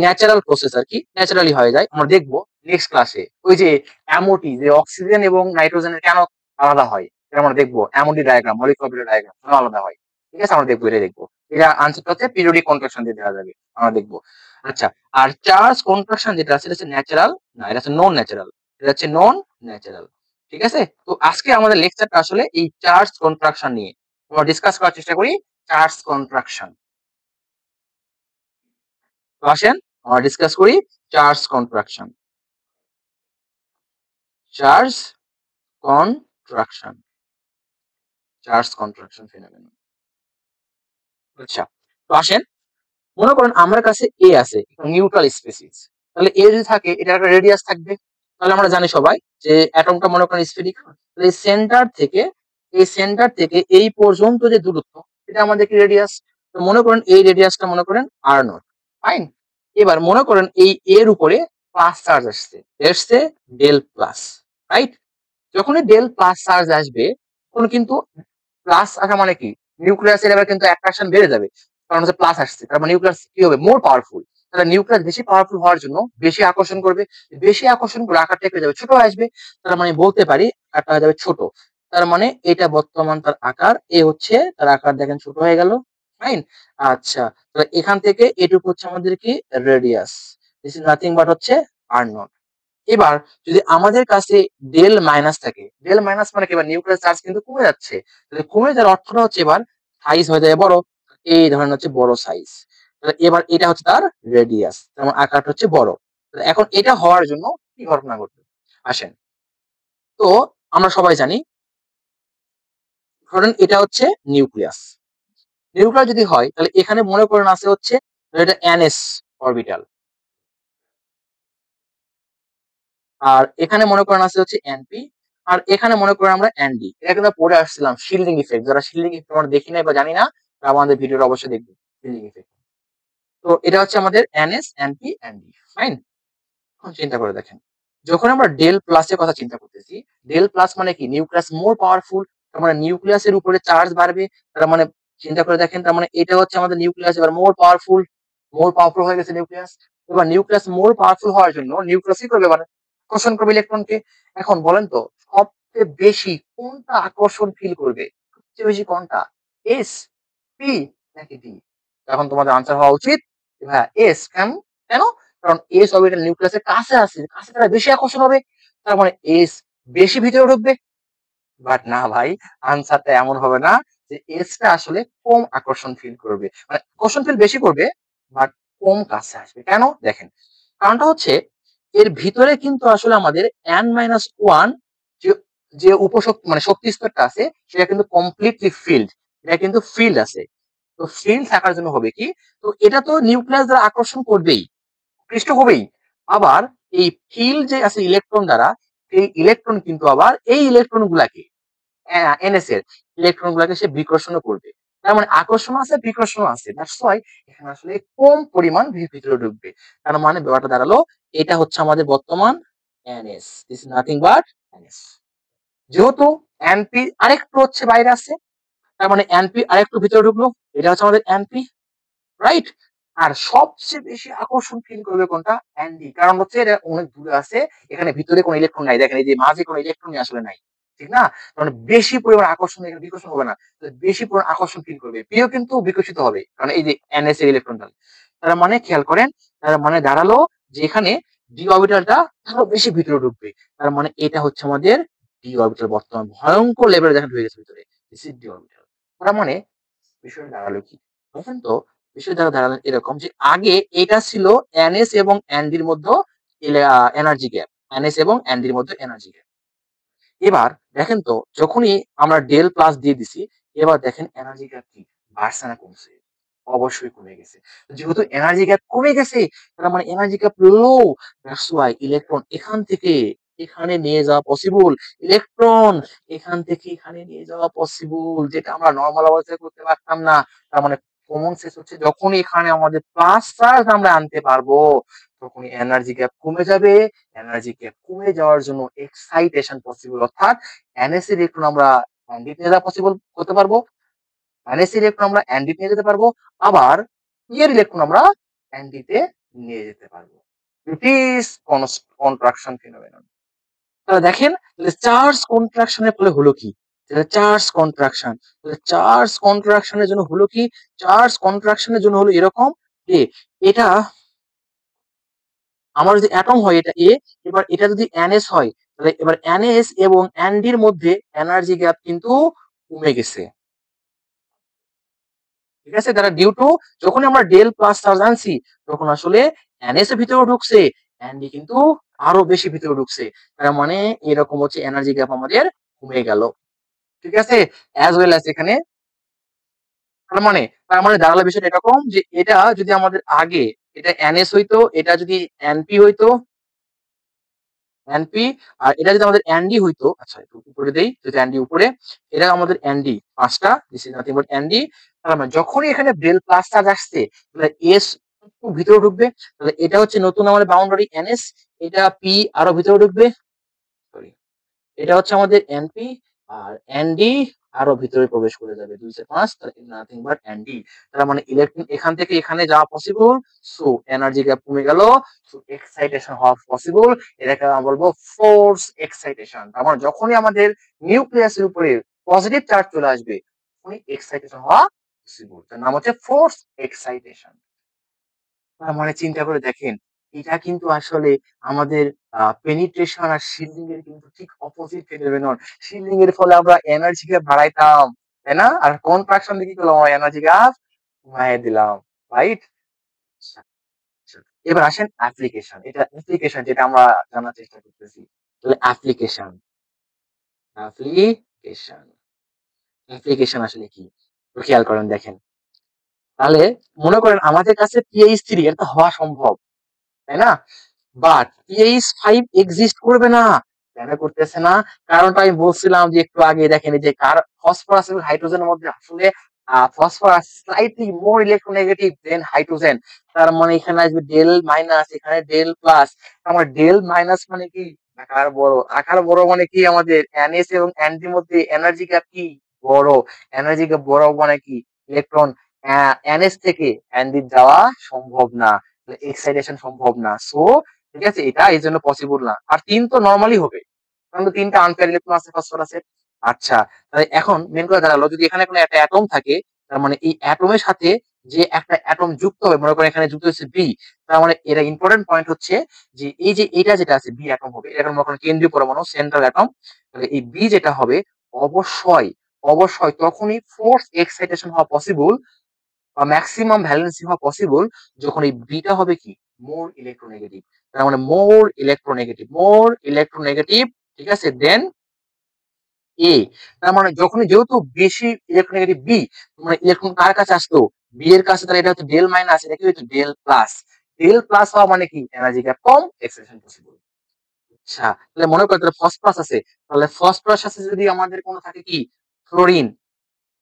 ন্যাচারাল প্রসেস আর কি, ন্যাচারালি হয়ে যায়। আমরা দেখবো নেক্সট ক্লাসে ওই যে অ্যামোটি, যে অক্সিজেন এবং নাইট্রোজেনের কেন আলাদা হয়, এটা আমরা দেখবো। অ্যামোটি ডায়াগ্রাম, মলিকুলার ডায়াগ্রাম কেন আলাদা হয়, ঠিক আছে, আমরা দেখবো, এটা দেখবো। এটা আনসারটা হচ্ছে পিরিয়ডিক কন্ট্রাকশন দিয়ে দেওয়া যাবে, আমরা দেখবো। আচ্ছা, আর চার্জ কন্ট্রাকশন যেটা আছে, এটা হচ্ছে ন্যাচারাল না, এটা হচ্ছে নন ন্যাচারাল, এটা হচ্ছে নন ন্যাচারাল। ঠিক আছে, তো আজকে আমাদের লেকচারটা আসলে এই চার্জ কন্ট্রাকশন নিয়ে আমরা ডিসকাস করার চেষ্টা করি। চার্জ কন্ট্রাকশন, তো আসেন আমরা ডিসকাস করি charge contraction, charge contraction, charge contraction ফিনোমেনন। আচ্ছা, তো আসেন মনে করেন আমার কাছে এ আছে, নিউট্রাল স্পিসিস। তাহলে এ যদি থাকে, এটা একটা রেডিয়াস থাকবে। তাহলে আমরা জানি সবাই যে অ্যাটমটা মনে করেন স্ফেরিক্যাল। তাহলে এই সেন্টার থেকে, এই সেন্টার থেকে এই পর্যন্ত যে দূরত্ব, এটা আমাদের কি রেডিয়াস। তো মনে করেন এই রেডিয়াসটা মনে করেন আর নট, ফাইন। এবার মনে করেন এই এর উপরে প্লাস চার্জ আসছে, এসছে ডেল প্লাস, রাইট। যখনই ডেল প্লাস চার্জ আসবে, তখন কিন্তু প্লাস আসা মানে কি, নিউক্লিয়াসের এবার কিন্তু অ্যাট্রাকশন বেড়ে যাবে, কারণ হচ্ছে প্লাস আসছে, তার মানে নিউক্লিয়াস কি হবে, মোর পাওয়ারফুল। তাহলে নিউক্লিয়াস বেশি পাওয়ারফুল হওয়ার জন্য বেশি আকর্ষণ করবে, বেশি আকর্ষণ করে আকারটা একটু যাবে, ছোট আসবে। তার মানে বলতে পারি আকারটা হয়ে যাবে ছোট। তার মানে এটা বর্তমান তার আকার, এ হচ্ছে তার আকার, দেখেন ছোট হয়ে গেল, ফাইন। আচ্ছা, তাহলে এখান থেকে এটুকু হচ্ছে আমাদের কি radius, this is nothing but হচ্ছে আর নট। এবার যদি আমাদের কাছে ডেল মাইনাস থাকে, ডেল মাইনাস মানে কি, এবার নিউক্লিয়াস চার্জ কিন্তু কমে যাচ্ছে। তাহলে কমে যাওয়ার অর্থটা হচ্ছে এবার সাইজ হয়ে যায় বড়, এই ধরনের হচ্ছে বড় সাইজ। তাহলে এবার এটা হচ্ছে তার রেডিয়াস, যেমন আকারটা হচ্ছে বড়। এখন এটা হওয়ার জন্য কি ঘটনা ঘটবে, আসেন। তো আমরা সবাই জানি, ধরেন এটা হচ্ছে নিউক্লিয়াস। নিউক্লিয়াস যদি হয়, তাহলে এখানে মনে করেন আছে হচ্ছে এটা এনএস অরবিটাল, আর এখানে মনে করেন আছে হচ্ছে এনপি, আর এখানে মনে করেন আমরা এনডি। এটা কিন্তু পড়ে আসছিলাম শিল্ডিং ইফেক্ট, যারা শিল্ডিং ইফেক্ট আমরা দেখি নাই বা জানি না, তারা আমাদের ভিডিওটা অবশ্যই দেখবে, শিল্ডিং ইফেক্ট। তো এটা হচ্ছে আমাদের এনএস, এনপি, এনডি, ফাইন। এখন চিন্তা করে দেখেন, যখন আমরা ডেল প্লাসের কথা চিন্তা করতেছি, ডেল প্লাস মানে কি, নিউক্লিয়াস মোর পাওয়ারফুল, তার মানে নিউক্লিয়াসের উপরে চার্জ বাড়বে। তার মানে চিন্তা করে দেখেন, তার মানে এটা হচ্ছে আমাদের নিউক্লিয়াস এবার মোর পাওয়ারফুল, মোর পাওয়ারফুল হয়ে গেছে নিউক্লিয়াস। এবার নিউক্লিয়াস মোর পাওয়ারফুল হওয়ার জন্য নিউক্লিয়াস কি করবে, এবার আকর্ষণ করবে ইলেকট্রনকে। এখন বলেন তো সবচেয়ে বেশি কোনটা আকর্ষণ ফিল করবে, সবচেয়ে বেশি কোনটা, এস, পি নাকি ডি? এখন তোমাদের আনসার হওয়া উচিত হ্যাঁ এস। কেন, কেন, কারণ এস অরবিটাল নিউক্লিয়াসের কাছে আছে, কাছে তারা বেশি আকর্ষণ হবে, তার মানে এস বেশি ভিতরে ঢুকবে। বাট না ভাই, আনসারটা এমন হবে না, যে এসটা আসলে কম আকর্ষণ ফিল করবে, মানে আকর্ষণ ফিল বেশি করবে, বাট কম কাছে আসবে। কেন দেখেন, কারণটা হচ্ছে এর ভিতরে কিন্তু আসলে আমাদের এন মাইনাস ওয়ান যে, যে উপশক্তি মানে শক্তি স্তরটা আছে, সেটা কিন্তু কমপ্লিটলি ফিল্ড, এটা কিন্তু ফিল্ড আছে। তো ফিল্ড থাকার জন্য হবে কি, তো এটা তো নিউক্লিয়াস দ্বারা আকর্ষণ করবেই, পৃষ্ঠ হবেই। আবার এই ফিল্ড যে আছে ইলেকট্রন দ্বারা, এই ইলেকট্রন কিন্তু আবার এই ইলেকট্রন গুলাকে, এনএস এর ইলেকট্রন গুলাকে সে বিকর্ষণ করবে। তার মানে আকর্ষণ আছে, বিকর্ষণ আছে, দ্যাটস ওয়াই এখানে আসলে কম পরিমাণ ভিতরে ঢুকবে। তার মানে ব্যাপারটা দাঁড়ালো, এটা হচ্ছে আমাদের বর্তমান NS, this is nothing but NS. যেহেতু এনপি আরেকটু হচ্ছে বাইরে আছে, তার মানে এনপি আরেকটু ভিতরে ঢুকলো, এটা হচ্ছে আমাদের এনপি, রাইট। আর সবচেয়ে বেশি আকর্ষণ ফিল করবে কোনটা, এনডি, কারণ হচ্ছে এটা অনেক দূরে আছে, এখানে ভিতরে কোনো ইলেকট্রন নাই, দেখেন এই যে মাঝে কোনো ইলেকট্রন আসলে নাই, ঠিক না। মানে বেশি পরিমাণ আকর্ষণ, এখানে বিকর্ষণ হবে না, বেশি পরিমাণ আকর্ষণ ফিল করবে, পিও কিন্তু বিকশিত হবে, কারণ এই যে এনএস এর ইলেকট্রনটা। তার মানে খেয়াল করেন, তার মানে দাঁড়ালো যে এখানে ডি অরবিটালটা আরো বেশি ভিতরে ঢুকবে। তার মানে এটা হচ্ছে আমাদের ডি অরবিটাল, বর্তমান ভয়ঙ্কর লেভেলে দেখা ঢুকে গেছে ভিতরে, ডি অরবিটাল। তার মানে বিষয়টা দাঁড়ালো কি, বুঝলেন তো, বিষয়টা দাঁড়ালো এরকম যে আগে এটা ছিল NS এবং ND এর মধ্যে এনার্জি গ্যাপ, NS এবং ND এর মধ্যে এনার্জি গ্যাপ। এবার দেখেন তো যখনই আমরা ডেল প্লাস দিয়ে দিছি, এবার দেখেন এনার্জি গ্যাপ কি বাড়ছে না কমছে? অবশ্যই কমে গেছে। যেহেতু এনার্জি গ্যাপ কমে গেছে, তার মানে energy gap low, that's why electron এখান থেকে এখানে নিয়ে যাওয়া পসিবল। ইলেকট্রন এখান থেকে এখানে নিয়ে যাওয়া পসিবল, যেটা আমরা নরমাল অবস্থায় করতে পারতাম না। তার মানে কমন সেন্স হচ্ছে যখনই এখানে আমাদের প্লাস চার্জ আমরা আনতে পারবো, তখনই এনার্জি গ্যাপ কমে যাবে। এনার্জি গ্যাপ কমে যাওয়ার জন্য এক্সাইটেশন পসিবল, অর্থাৎ NS এর ইলেকট্রন আমরা ND নিয়ে যাওয়া পসিবল করতে পারবো, NS এর ইলেকট্রন আমরা ND নিয়ে যেতে পারবো, আবার P এর ইলেকট্রন আমরা ND তে নিয়ে যেতে পারবো। It is contraction ফিনোমেনন। তাহলে দেখেন চার্জ কন্ট্রাকশনের ফলে হলো কি? চার্জ কন্ট্রাকশন, চার্জ কন্ট্রাকশনের জন্য হলো কি? চার্জ কন্ট্রাকশনের জন্য হলো এরকম যে এটা আমার যদি অ্যাটম হয় এটা A, এবার এটা যদি NS হয়, তাহলে এবার NS এবং ND এর মধ্যে এনার্জি গ্যাপ কিন্তু কমে গেছে। ঠিক আছে? তারা ডিউ টু যখন আমরা ডেল প্লাস চার্জ আনছি, তখন আসলে NS এর ভিতরেও ঢুকছে, ND কিন্তু আরো বেশি ভিতরে ঢুকছে। তার মানে এরকম হচ্ছে এনার্জি গ্যাপ আমাদের কমে গেল। ঠিক আছে? অ্যাজ ওয়েল অ্যাজ এখানে তার মানে দাঁড়ালো বিষয়টা এরকম যে এটা যদি আমাদের আগে এটা NS হইতো, এটা যদি NP হইতো, NP, আর এটা যদি আমাদের ND হইতো, আচ্ছা একটু উপরে দেই, যদি ND উপরে, এটা আমাদের ND 5টা, this is nothing but ND। তার মানে যখনই এখানে বেল প্লাস চার্জ আসছে, তাহলে S একটু ভিতরে ঢুকবে, তাহলে এটা হচ্ছে নতুন আমাদের বাউন্ডারি NS, এটা P আরো ভিতরে ঢুকবে, সরি, এটা হচ্ছে আমাদের NP, আর ND আরো ভিতরে প্রবেশ করে যাবে 2 5, নাথিং বাট ND। তার মানে ইলেকট্রন এখান থেকে এখানে যাওয়া পসিবল, সো এনার্জি গ্যাপ কমে গেল, সো এক্সাইটেশন হওয়া পসিবল। এটাকে আমরা বলবো ফোর্স এক্সাইটেশন। তার মানে যখনই আমাদের নিউক্লিয়াসের উপরে পজিটিভ চার্জ চলে আসবে, তখনই এক্সাইটেশন হওয়া পসিবল। তার নাম হচ্ছে ফোর্স এক্সাইটেশন। তার মানে চিন্তা করে দেখেন, এটা কিন্তু আসলে আমাদের পেনিট্রেশন আর শিল্ডিং এর কিন্তু ঠিক অপোজিট ফেনোমেনন। শিল্ডিং এর ফলে আমরা এনার্জি কে বাড়াইতাম, তাই না? আর কন্ট্রাকশন দিয়ে কি করলাম, আমরা এনার্জি কে কমায় দিলাম, রাইট? এবার আসেন অ্যাপ্লিকেশন। এটা অ্যাপ্লিকেশন যেটা আমরা জানার চেষ্টা করতেছি। তাহলে অ্যাপ্লিকেশন, অ্যাপ্লিকেশন, অ্যাপ্লিকেশন আসলে কি? একটু খেয়াল করেন দেখেন। তাহলে মনে করেন আমাদের কাছে PH3 এটা তো হওয়া সম্ভব, তাই না? বাট PH5 এক্সিস্ট করবে না। কেন করতেছে না? কারণটা আমি বলছিলাম যে একটু আগে, দেখেন এই যে ফসফরাস এবং হাইড্রোজেনের মধ্যে আসলে ফসফরাস স্লাইটলি মোর ইলেকট্রোনেগেটিভ দেন হাইড্রোজেন। তার মানে এখানে আসবে ডেল মাইনাস, এখানে ডেল প্লাস। আমার ডেল মাইনাস মানে কি? আকার বড়। আকার বড় মানে কি? আমাদের NS এবং ND এর মধ্যে এনার্জি গ্যাপ কি? বড়। এনার্জি গ্যাপ বড় মানে কি? ইলেকট্রন NS থেকে ND যাওয়া সম্ভব না, এক্সাইটেশন সম্ভব না। সো ঠিক আছে, এটা এই জন্য পসিবল না। আর 3 তো নরমালি হবে, কারণ 3টা আনপেয়ার ইলেকট্রন আছে ফসফরাসের। আচ্ছা, তাহলে এখন মেন কথা দাঁড়ালো, যদি এখানে কোনো একটা অ্যাটম থাকে, তার মানে এই অ্যাটমের সাথে যে একটা অ্যাটম যুক্ত হবে, মনে করেন এখানে যুক্ত হচ্ছে বি, তার মানে এটা ইম্পর্টেন্ট পয়েন্ট হচ্ছে যে এই যে এটা যেটা আছে বি অ্যাটম হবে, এটা মনে করেন কেন্দ্রীয় পরমাণু সেন্ট্রাল অ্যাটম, তাহলে এই বি যেটা হবে, অবশ্যই অবশ্যই তখনই ফোর্স এক্সাইটেশন হওয়া পসিবল বা ম্যাক্সিমাম ভ্যালেন্সি হওয়া পসিবল, যখন এই বিটা হবে কি? মোর ইলেকট্রোনেগেটিভ। তার মানে মোর ইলেকট্রোনেগেটিভ, মোর ইলেকট্রোনেগেটিভ, ঠিক আছে, দেন এ। তার মানে যখনই, যেহেতু বেশি ইলেকট্রোনেগেটিভ বি, মানে ইলেকট্রন কার কাছে আসতো? বি এর কাছে, তাহলে এটা হচ্ছে ডেল মাইনাস, এটা কি হচ্ছে ডেল প্লাস। ডেল প্লাস হওয়া মানে কি? এনার্জি গ্যাপ কম, এক্সাইটেশন পসিবল। আচ্ছা, তাহলে মনে করো তাহলে ফসফরাস আছে, তাহলে ফসফরাস আছে যদি আমাদের কোনো থাকে কি? ফ্লোরিন,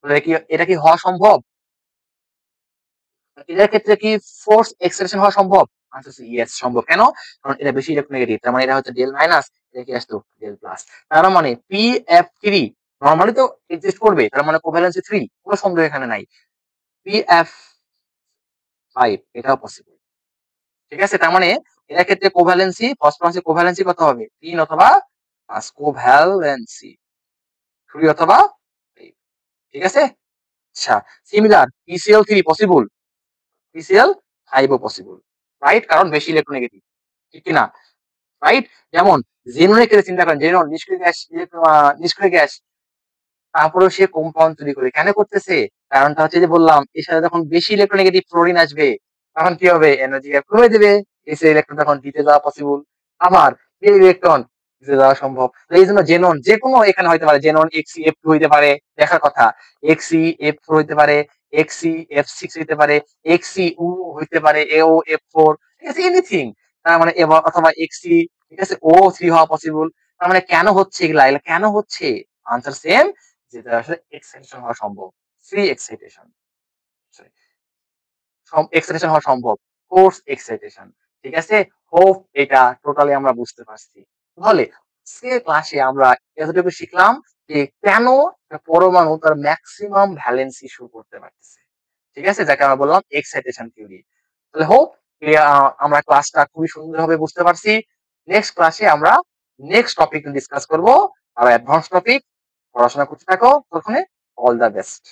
তাহলে কি এটা কি হওয়া সম্ভব? এটার ক্ষেত্রে কি ফোর্স এক্সপ্রেশন হওয়া সম্ভব? আনসার হচ্ছে ইয়েস, সম্ভব। কেন? কারণ এটা বেশি ইলেকট্রোনেগেটিভ, তার মানে এটা হচ্ছে ডেল মাইনাস, এটা কি আসতো ডেল প্লাস। তার মানে PF3 নরমালি তো এক্সিস্ট করবে, তার মানে কোভ্যালেন্সি 3, কোনো সন্দেহ এখানে নাই। PF5 এটাও পসিবল। ঠিক আছে, তার মানে এটার ক্ষেত্রে কোভ্যালেন্সি, ফসফরাসের কোভ্যালেন্সি কত হবে? 3 অথবা 5, কোভ্যালেন্সি 3 অথবা 5। ঠিক আছে? আচ্ছা, সিমিলার PCl3 পসিবল, PCl5 ও পসিবল, রাইট? কারণ বেশি ইলেকট্রোনেগেটিভ, ঠিক কি না? রাইট? যেমন জেননের ক্ষেত্রে চিন্তা করেন, জেনন নিষ্ক্রিয় গ্যাস, নিষ্ক্রিয় গ্যাস, তারপরেও সে কম্পাউন্ড তৈরি করে, কেন করতেছে? কারণটা হচ্ছে যে বললাম এর সাথে যখন বেশি ইলেকট্রোনেগেটিভ ফ্লোরিন আসবে তখন কি হবে, এনার্জি গ্যাপ কমে দেবে, এসে ইলেকট্রন তখন দিতে যাওয়া পসিবল, আবার এই ইলেকট্রন দিতে যাওয়া সম্ভব। তো এই জন্য জেনন যে কোনো এখানে হইতে পারে, জেনন এক্সি এফ টু হইতে পারে, দেখার কথা, এক্সি এফ ফোর হইতে পারে, এক্সি এফ সিক্স হইতে পারে, এক্সি উ হইতে পারে, এও এফ ফোর, ঠিক আছে, এনিথিং। তার মানে অথবা এক্সি, ঠিক আছে, ও থ্রি হওয়া পসিবল। তার মানে কেন হচ্ছে এগুলা, এগুলা কেন হচ্ছে? আনসার সেম, যেটা আসলে এক্সাইটেশন হওয়া সম্ভব, ফ্রি এক্সাইটেশন, এক্সাইটেশন হওয়া সম্ভব, ফোর্স এক্সাইটেশন, ঠিক আছে। হোপ এটা টোটালি আমরা বুঝতে পারছি। তাহলে আজকে ক্লাসে আমরা এতটুকু শিখলাম যে কেন একটা পরমাণু তার ম্যাক্সিমাম ভ্যালেন্সি শো করতে পারতেছে, ঠিক আছে, যাকে আমরা বললাম এক্সাইটেশন থিওরি। তাহলে হোপ আমরা ক্লাসটা খুবই সুন্দরভাবে বুঝতে পারছি। নেক্সট ক্লাসে আমরা নেক্সট টপিক ডিসকাস করব, আর অ্যাডভান্স টপিক। পড়াশোনা করতে থাকো, তখন অল দ্য বেস্ট।